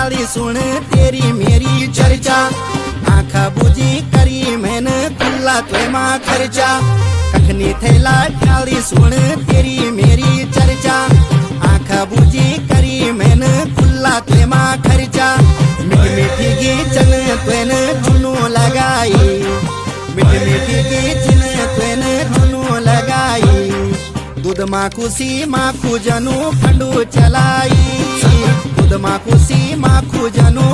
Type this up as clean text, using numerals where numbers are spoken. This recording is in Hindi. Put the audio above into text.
ठाली सुन तेरी मेरी चर्चा। आँखा बूजी करी मैंने खुला तुमा खर्चा। कखनी थैला ठाली सुन तेरी मेरी चर्चा। आँखा बूजी करी मैंने खुला तुमा खर्चा। मीठी मीठी गीचन तुन चुनू लगाई। मीठी मीठी गीचन तुन चुनू लगाई। दूध माँ खुशी माँ खुजनु फंडू चलाई। दूध माँ खुशी माँ खुजनु